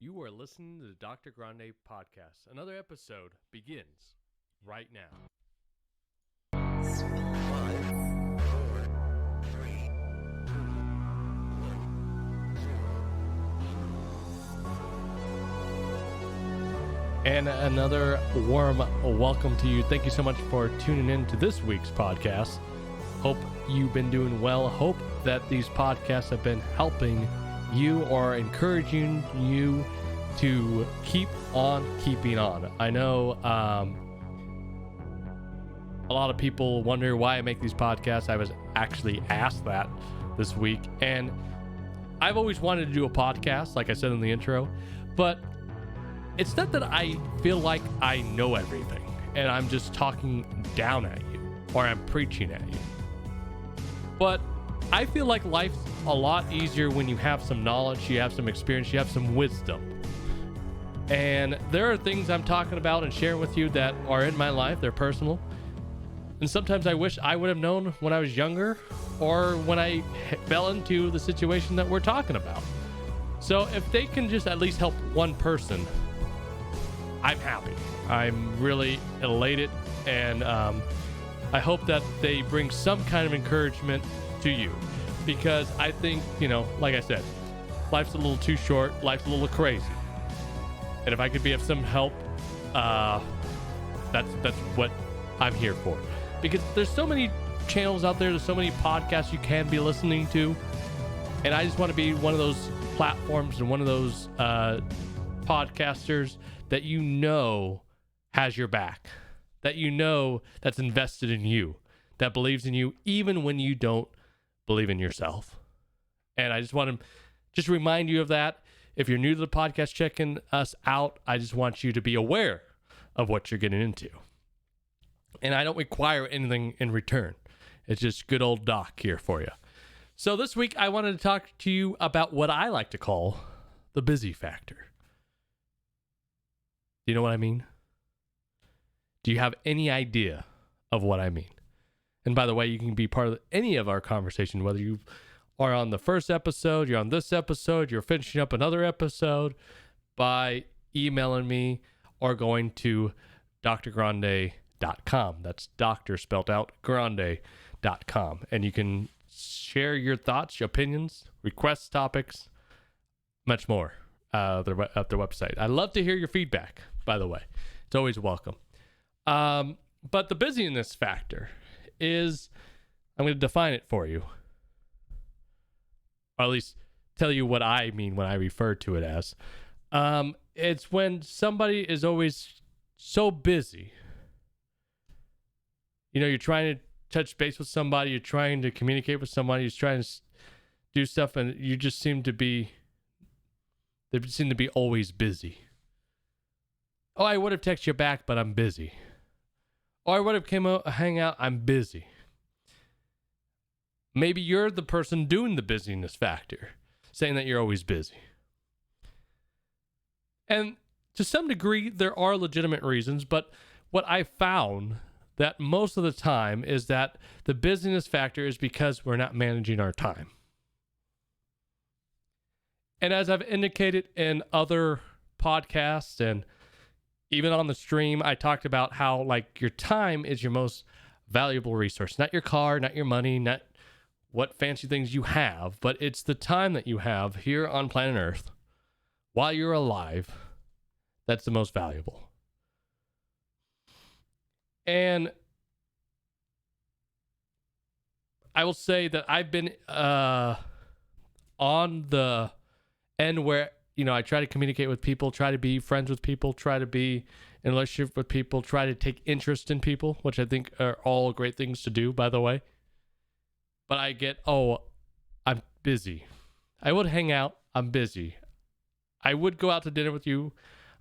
You are listening to the Dr.Grande podcast. Another episode begins right now. 5, 4, 3, 2, 1, 0. And another warm welcome to you. Thank you so much for tuning in to this week's podcast. Hope you've been doing well. Hope that these podcasts have been helping you or encouraging you to keep on keeping on. I know a lot of people wonder why I make these podcasts. I was actually asked that this week, and I've always wanted to do a podcast, like I said in the intro, but it's not that I feel like I know everything and I'm just talking down at you or I'm preaching at you. But I feel like life's a lot easier when you have some knowledge, you have some experience, you have some wisdom. And there are things I'm talking about and sharing with you that are in my life, they're personal. And sometimes I wish I would have known when I was younger or when I fell into the situation that we're talking about. So if they can just at least help one person, I'm happy. I'm really elated, and I hope that they bring some kind of encouragement to you, because I think, like I said, life's a little too short, life's a little crazy, and if I could be of some help, that's what I'm here for. Because there's so many channels out there, there's so many podcasts you can be listening to, and I just want to be one of those platforms and one of those podcasters that has your back, that that's invested in you, that believes in you even when you don't believe in yourself. And I just want to remind you of that. If you're new to the podcast, checking us out, I just want you to be aware of what you're getting into. And I don't require anything in return. It's just good old Doc here for you. So this week I wanted to talk to you about what I like to call the busy factor. Do you know what I mean? Do you have any idea of what I mean? And by the way, you can be part of any of our conversation, whether you are on the first episode, you're on this episode, you're finishing up another episode, by emailing me or going to drgrande.com. That's doctor spelled out, grande.com. And you can share your thoughts, your opinions, request topics, much more at their website. I love to hear your feedback, by the way. It's always welcome. But the busyness factor is, I'm going to define it for you, or at least tell you what I mean when I refer to it as. It's when somebody is always so busy. You're trying to touch base with somebody, you're trying to communicate with somebody, you're trying to do stuff, and they seem to be always busy. Oh, I would have texted you back, but I'm busy. Or I would have came out, hang out, I'm busy. Maybe you're the person doing the busyness factor, saying that you're always busy. And to some degree, there are legitimate reasons, but what I found that most of the time is that the busyness factor is because we're not managing our time. And as I've indicated in other podcasts and even on the stream, I talked about how your time is your most valuable resource. Not your car, not your money, not what fancy things you have, but it's the time that you have here on planet Earth while you're alive that's the most valuable. And I will say that I've been on the end where I try to communicate with people, try to be friends with people, try to be in a relationship with people, try to take interest in people, which I think are all great things to do, by the way. But I get, I'm busy. I would hang out, I'm busy. I would go out to dinner with you,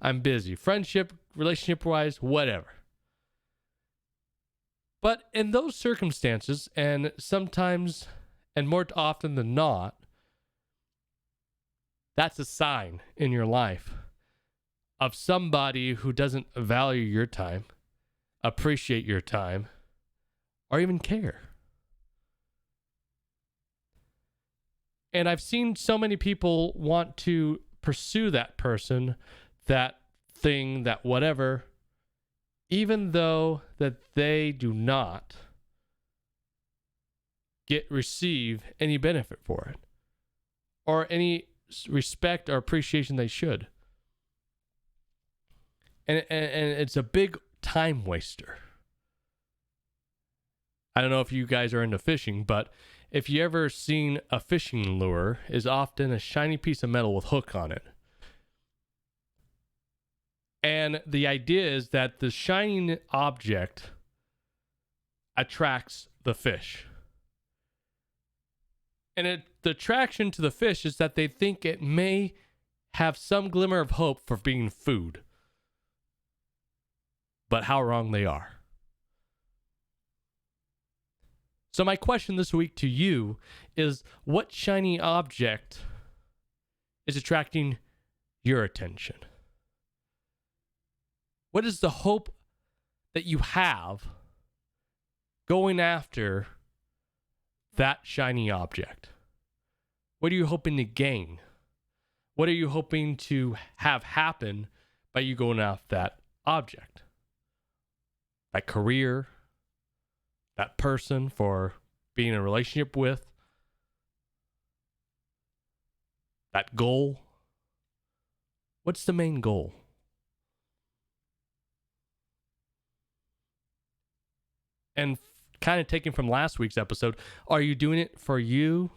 I'm busy. Friendship, relationship-wise, whatever. But in those circumstances, and sometimes, and more often than not, that's a sign in your life of somebody who doesn't value your time, appreciate your time, or even care. And I've seen so many people want to pursue that person, that thing, that whatever, even though that they do not receive any benefit for it or any respect or appreciation they should. And it's a big time waster. I don't know if you guys are into fishing, but if you ever seen a fishing lure, is often a shiny piece of metal with hook on it. And the idea is that the shining object attracts the fish. And the attraction to the fish is that they think it may have some glimmer of hope for being food. But how wrong they are. So my question this week to you is, what shiny object is attracting your attention? What is the hope that you have going after that shiny object? What are you hoping to gain? What are you hoping to have happen by you going after that object? That career, that person for being in a relationship with, that goal. What's the main goal? And kind of taken from last week's episode, are you doing it for you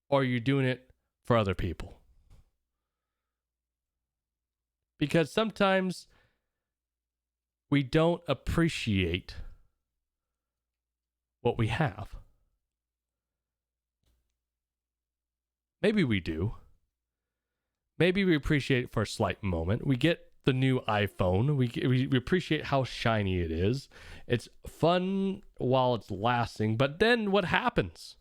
or are you doing it for other people? Because sometimes we don't appreciate what we have. Maybe we do. Maybe we appreciate it for a slight moment. We get the new iPhone. We appreciate how shiny it is. It's fun while it's lasting. But then what happens?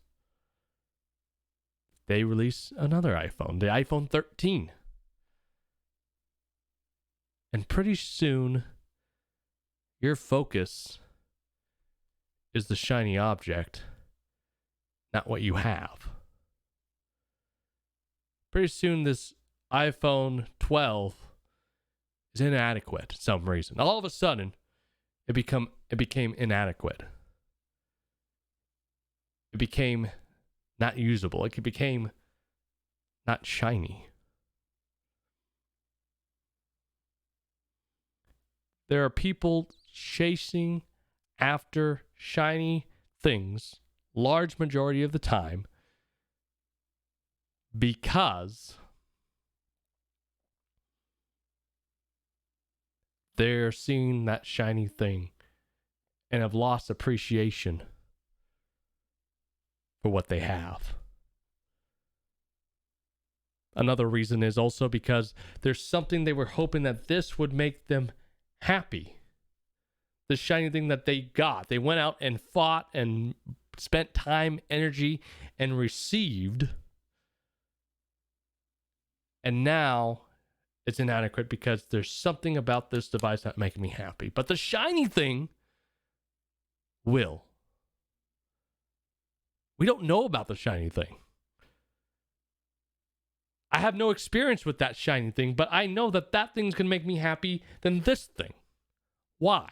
They release another iPhone, the iPhone 13. And pretty soon, your focus is the shiny object, not what you have. Pretty soon, this iPhone 12 is inadequate for some reason. All of a sudden, it became inadequate. It became not usable. It became not shiny. There are people chasing after shiny things, large majority of the time, because they're seeing that shiny thing and have lost appreciation for what they have. Another reason is also because there's something they were hoping that this would make them happy. The shiny thing that they got. They went out and fought and spent time, energy, and received. And now it's inadequate because there's something about this device not making me happy. But the shiny thing will. We don't know about the shiny thing. I have no experience with that shiny thing, but I know that that thing's going to make me happy than this thing. Why?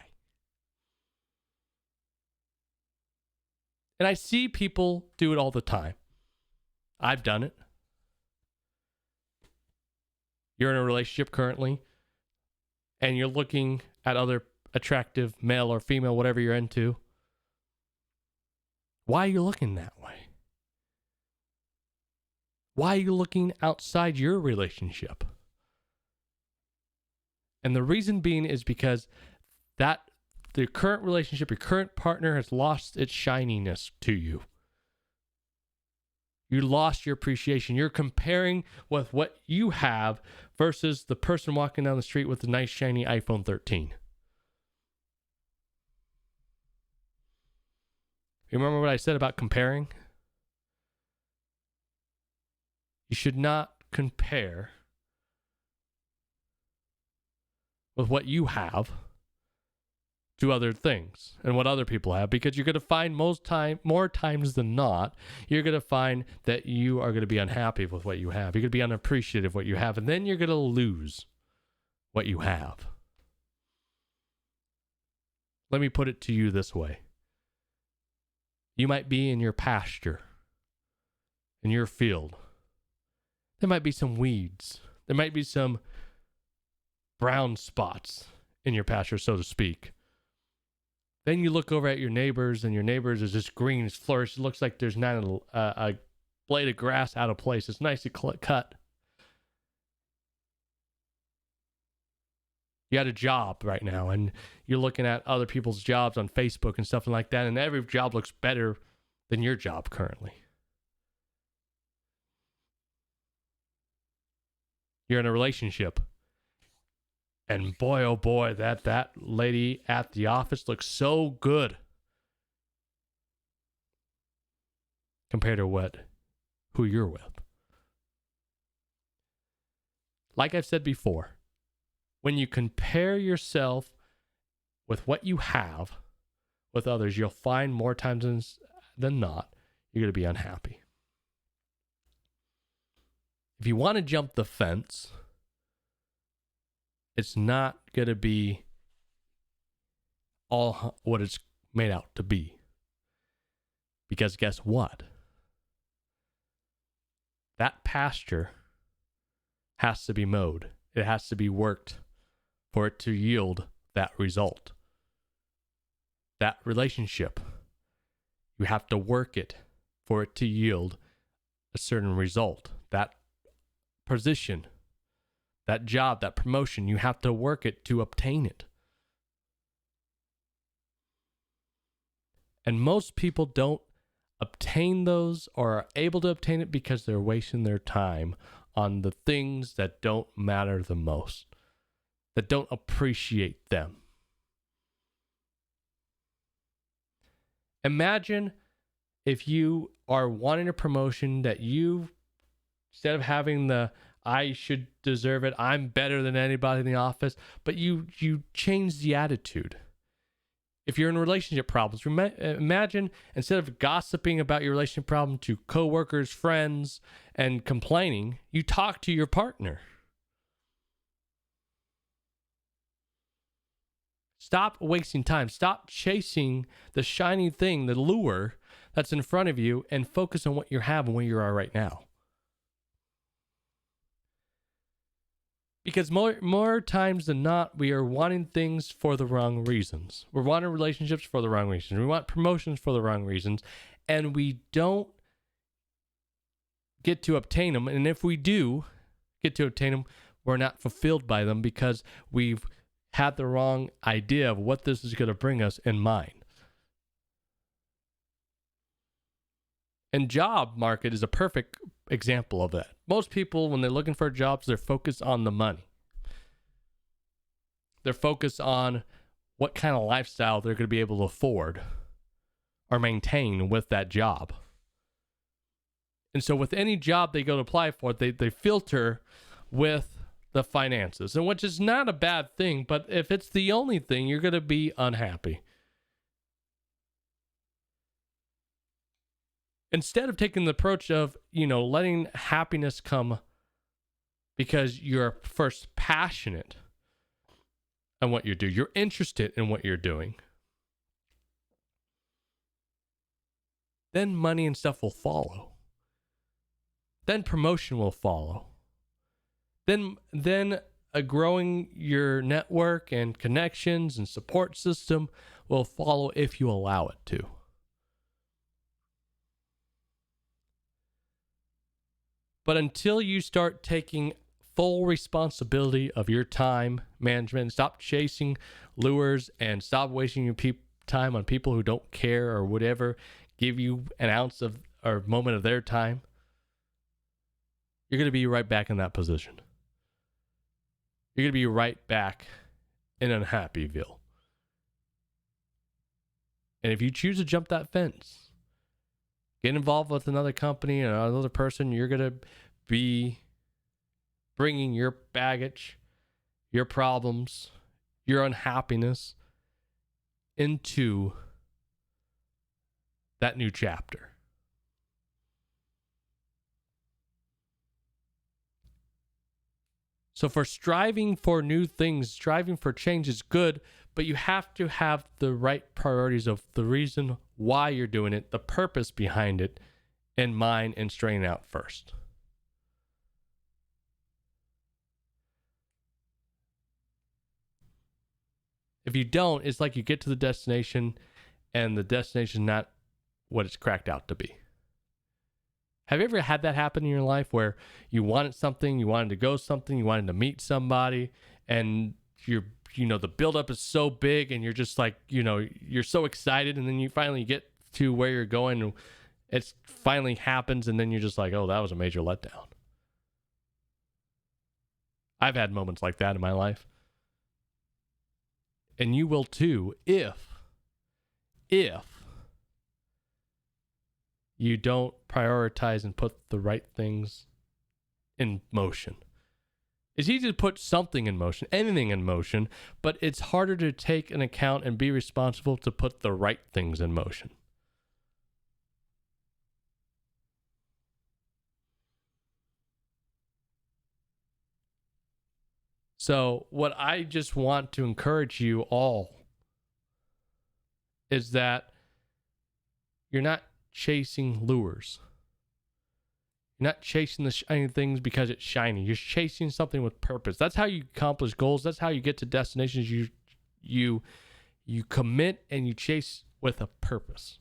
And I see people do it all the time. I've done it. You're in a relationship currently, and you're looking at other attractive male or female, whatever you're into. Why are you looking that way? Why are you looking outside your relationship? And the reason being is because that the current relationship, your current partner has lost its shininess to you. You lost your appreciation. You're comparing with what you have versus the person walking down the street with the nice shiny iPhone 13. You remember what I said about comparing? You should not compare with what you have to other things and what other people have, because you're going to find more times than not, you're going to find that you are going to be unhappy with what you have. You're going to be unappreciative of what you have, and then you're going to lose what you have. Let me put it to you this way. You might be in your pasture, in your field. There might be some weeds. There might be some brown spots in your pasture, so to speak. Then you look over at your neighbors, and your neighbors is just green, it's flourished. It looks like there's not a blade of grass out of place. It's nicely cut. You got a job right now, and you're looking at other people's jobs on Facebook and stuff like that, and every job looks better than your job currently. You're in a relationship, and boy, oh boy, that lady at the office looks so good compared to who you're with. Like I've said before, when you compare yourself with what you have with others, you'll find more times than not, you're going to be unhappy. If you want to jump the fence, it's not going to be all what it's made out to be. Because guess what? That pasture has to be mowed. It has to be worked for it to yield that result. That relationship, you have to work it for it to yield a certain result. That position, that job, that promotion, you have to work it to obtain it. And most people don't obtain those or are able to obtain it because they're wasting their time on the things that don't matter the most, that don't appreciate them. Imagine if you are wanting a promotion that you, instead of having the I should deserve it, I'm better than anybody in the office, but you change the attitude. If you're in relationship problems, imagine instead of gossiping about your relationship problem to coworkers, friends, and complaining, you talk to your partner. Stop wasting time. Stop chasing the shiny thing, the lure that's in front of you, and focus on what you have and where you are right now. Because more times than not, we are wanting things for the wrong reasons. We're wanting relationships for the wrong reasons. We want promotions for the wrong reasons. And we don't get to obtain them. And if we do get to obtain them, we're not fulfilled by them because we've had the wrong idea of what this is going to bring us in mind. And job market is a perfect example of that. Most people, when they're looking for jobs, they're focused on the money. They're focused on what kind of lifestyle they're going to be able to afford or maintain with that job. And so with any job they go to apply for, they filter with the finances, and which is not a bad thing, but if it's the only thing, you're going to be unhappy. Instead of taking the approach of, letting happiness come because you're first passionate on what you do, you're interested in what you're doing, then money and stuff will follow. Then promotion will follow. Then growing your network and connections and support system will follow if you allow it to. But until you start taking full responsibility of your time management, stop chasing lures and stop wasting your time on people who don't care or whatever, give you an ounce of or moment of their time, you're going to be right back in that position. You're going to be right back in Unhappyville. And if you choose to jump that fence, get involved with another company or another person, you're going to be bringing your baggage, your problems, your unhappiness into that new chapter. So for striving for new things, striving for change is good, but you have to have the right priorities of the reason why you're doing it, the purpose behind it in mind, and straighten out first. If you don't, it's like you get to the destination and the destination is not what it's cracked out to be. Have you ever had that happen in your life where you wanted something, you wanted to go something, you wanted to meet somebody, and the buildup is so big and you're just like, you're so excited, and then you finally get to where you're going and it finally happens, and then you're just like, oh, that was a major letdown. I've had moments like that in my life. And you will too if you don't prioritize and put the right things in motion. It's easy to put something in motion, anything in motion, but it's harder to take an account and be responsible to put the right things in motion. So what I just want to encourage you all is that you're not chasing lures. You're not chasing the shiny things because it's shiny. You're chasing something with purpose. That's how you accomplish goals. That's how you get to destinations. You commit and you chase with a purpose.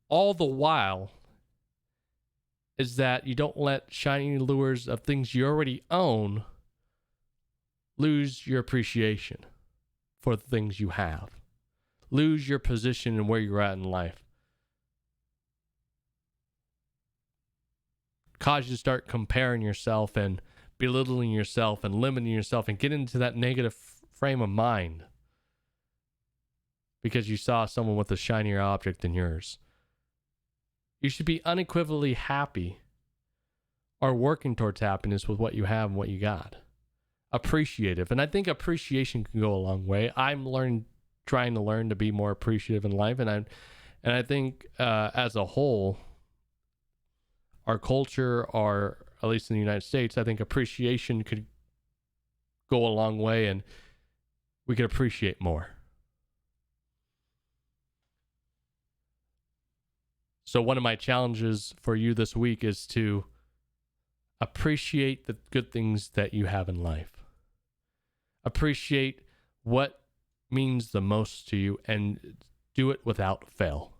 All the while is that you don't let shiny lures of things you already own lose your appreciation for the things you have. Lose your position and where you're at in life. Cause you to start comparing yourself and belittling yourself and limiting yourself and get into that negative frame of mind because you saw someone with a shinier object than yours. You should be unequivocally happy or working towards happiness with what you have and what you got. Appreciative. And I think appreciation can go a long way. I'm trying to learn to be more appreciative in life. And I think as a whole, our culture, or at least in the United States, I think appreciation could go a long way and we could appreciate more. So one of my challenges for you this week is to appreciate the good things that you have in life. Appreciate what means the most to you and do it without fail.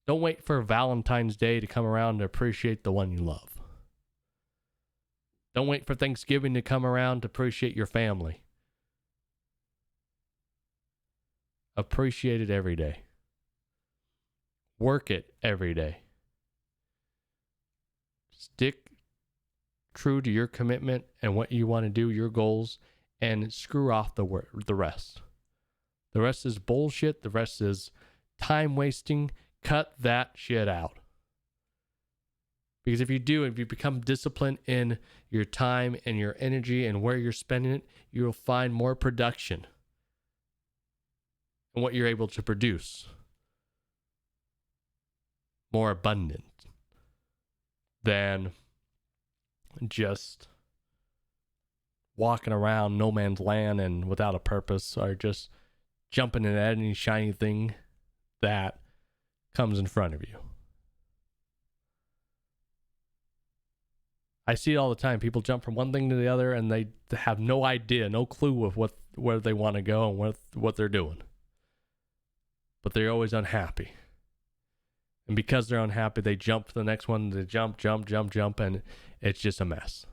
Don't wait for Valentine's Day to come around to appreciate the one you love. Don't wait for Thanksgiving to come around to appreciate your family. Appreciate it every day. Work it every day. Stick true to your commitment and what you want to do, your goals, and screw off the rest. The rest is bullshit. The rest is time wasting. Cut that shit out. Because if you do, if you become disciplined in your time and your energy and where you're spending it, you'll find more production in what you're able to produce. More abundant than just walking around no man's land and without a purpose, or just jumping at any shiny thing that comes in front of you. I see it all the time. People jump from one thing to the other and they have no idea, no clue of where they want to go and what they're doing. But they're always unhappy. And because they're unhappy, they jump to the next one. They jump, and it's just a mess.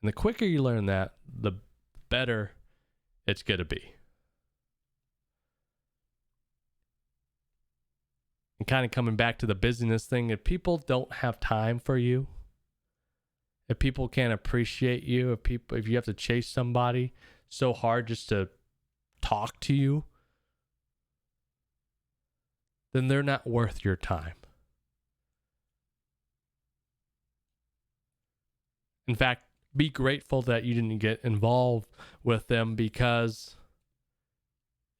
And the quicker you learn that, the better it's going to be. And kind of coming back to the busyness thing, if people don't have time for you, if people can't appreciate you, if you have to chase somebody so hard just to talk to you, then they're not worth your time. In fact, be grateful that you didn't get involved with them, because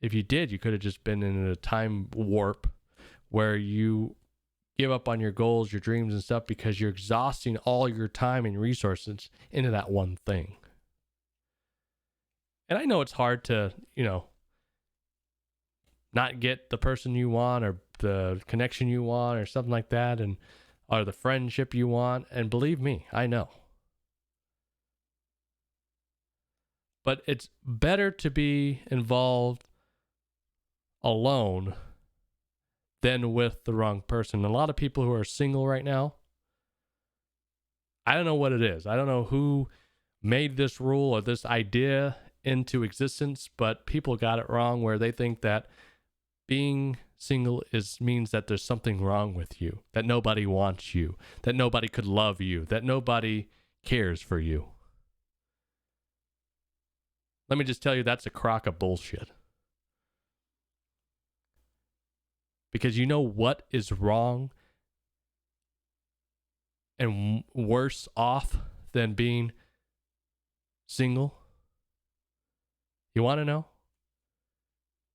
if you did, you could have just been in a time warp where you give up on your goals, your dreams and stuff, because you're exhausting all your time and resources into that one thing. And I know it's hard to, not get the person you want or the connection you want or something like that, or the friendship you want. And believe me, I know. But it's better to be involved alone than with the wrong person. A lot of people who are single right now, I don't know what it is. I don't know who made this rule or this idea into existence, but people got it wrong, where they think that being single means that there's something wrong with you, that nobody wants you, that nobody could love you, that nobody cares for you. Let me just tell you, that's a crock of bullshit. Because you know what is wrong and worse off than being single? You want to know?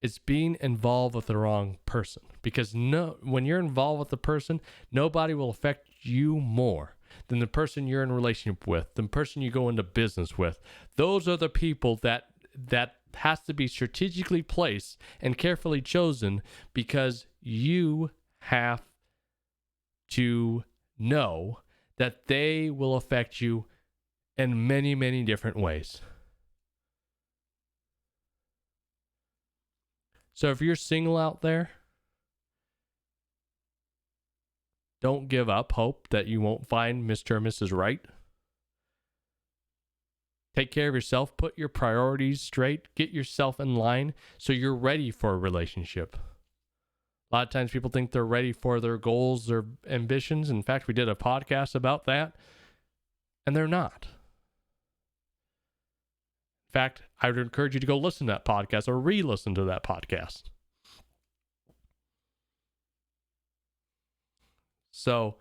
It's being involved with the wrong person. Because when you're involved with the person, nobody will affect you more than the person you're in a relationship with, the person you go into business with. Those are the people that has to be strategically placed and carefully chosen, because you have to know that they will affect you in many, many different ways. So if you're single out there, don't give up hope that you won't find Mr. or Mrs. Right. Take care of yourself. Put your priorities straight. Get yourself in line so you're ready for a relationship. A lot of times people think they're ready for their goals, their ambitions. In fact, we did a podcast about that, and they're not. In fact, I would encourage you to go listen to that podcast or re-listen to that podcast. So,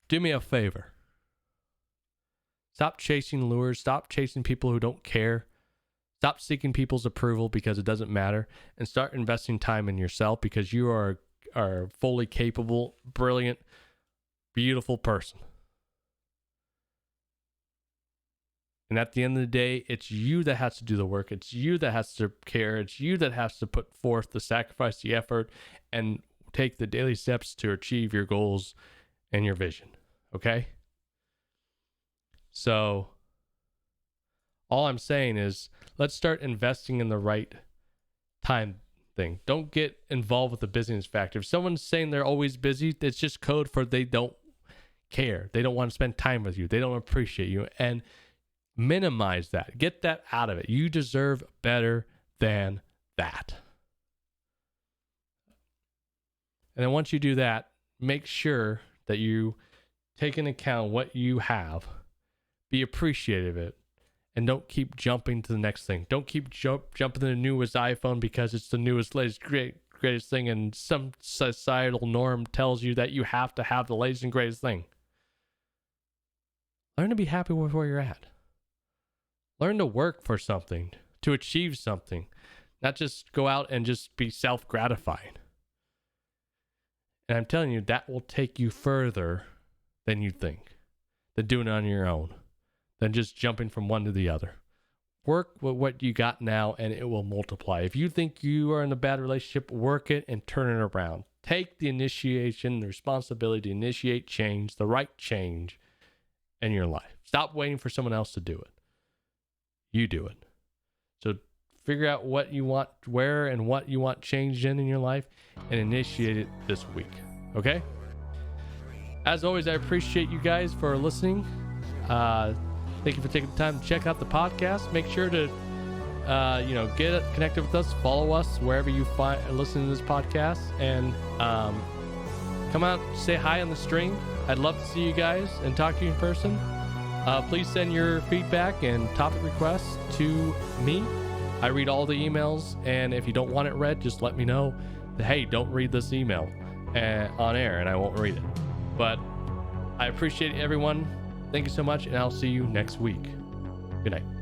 do me a favor. Stop chasing lures. Stop chasing people who don't care. Stop seeking people's approval because it doesn't matter. And start investing time in yourself, because you are a fully capable, brilliant, beautiful person. And at the end of the day, it's you that has to do the work. It's you that has to care. It's you that has to put forth the sacrifice, the effort, and take the daily steps to achieve your goals and your vision. Okay? So, all I'm saying is, let's start investing in the right time thing. Don't get involved with the busyness factor. If someone's saying they're always busy, it's just code for they don't care. They don't want to spend time with you. They don't appreciate you. And minimize that. Get that out of it. You deserve better than that. And then once you do that, make sure that you take into account what you have. Be appreciative of it. And don't keep jumping to the next thing. Don't keep jumping to the newest iPhone because it's the newest, latest, greatest thing, and some societal norm tells you that you have to have the latest and greatest thing. Learn to be happy with where you're at. Learn to work for something, to achieve something, not just go out and just be self-gratifying. And I'm telling you, that will take you further than you think, than doing it on your own, than just jumping from one to the other. Work with what you got now, and it will multiply. If you think you are in a bad relationship, work it and turn it around. Take the initiation, the responsibility to initiate change, the right change in your life. Stop waiting for someone else to do it. You do it. So figure out what you want, where and what you want changed in your life, and initiate it this week. Okay? As always, I appreciate you guys for listening. Thank you for taking the time to check out the podcast. Make sure to, get connected with us. Follow us wherever you listen to this podcast, and come out, say hi on the stream. I'd love to see you guys and talk to you in person. Please send your feedback and topic requests to me. I read all the emails, and if you don't want it read, just let me know that, hey, don't read this email on air, and I won't read it. But I appreciate everyone Thank you so much, and I'll see you next week. Good night.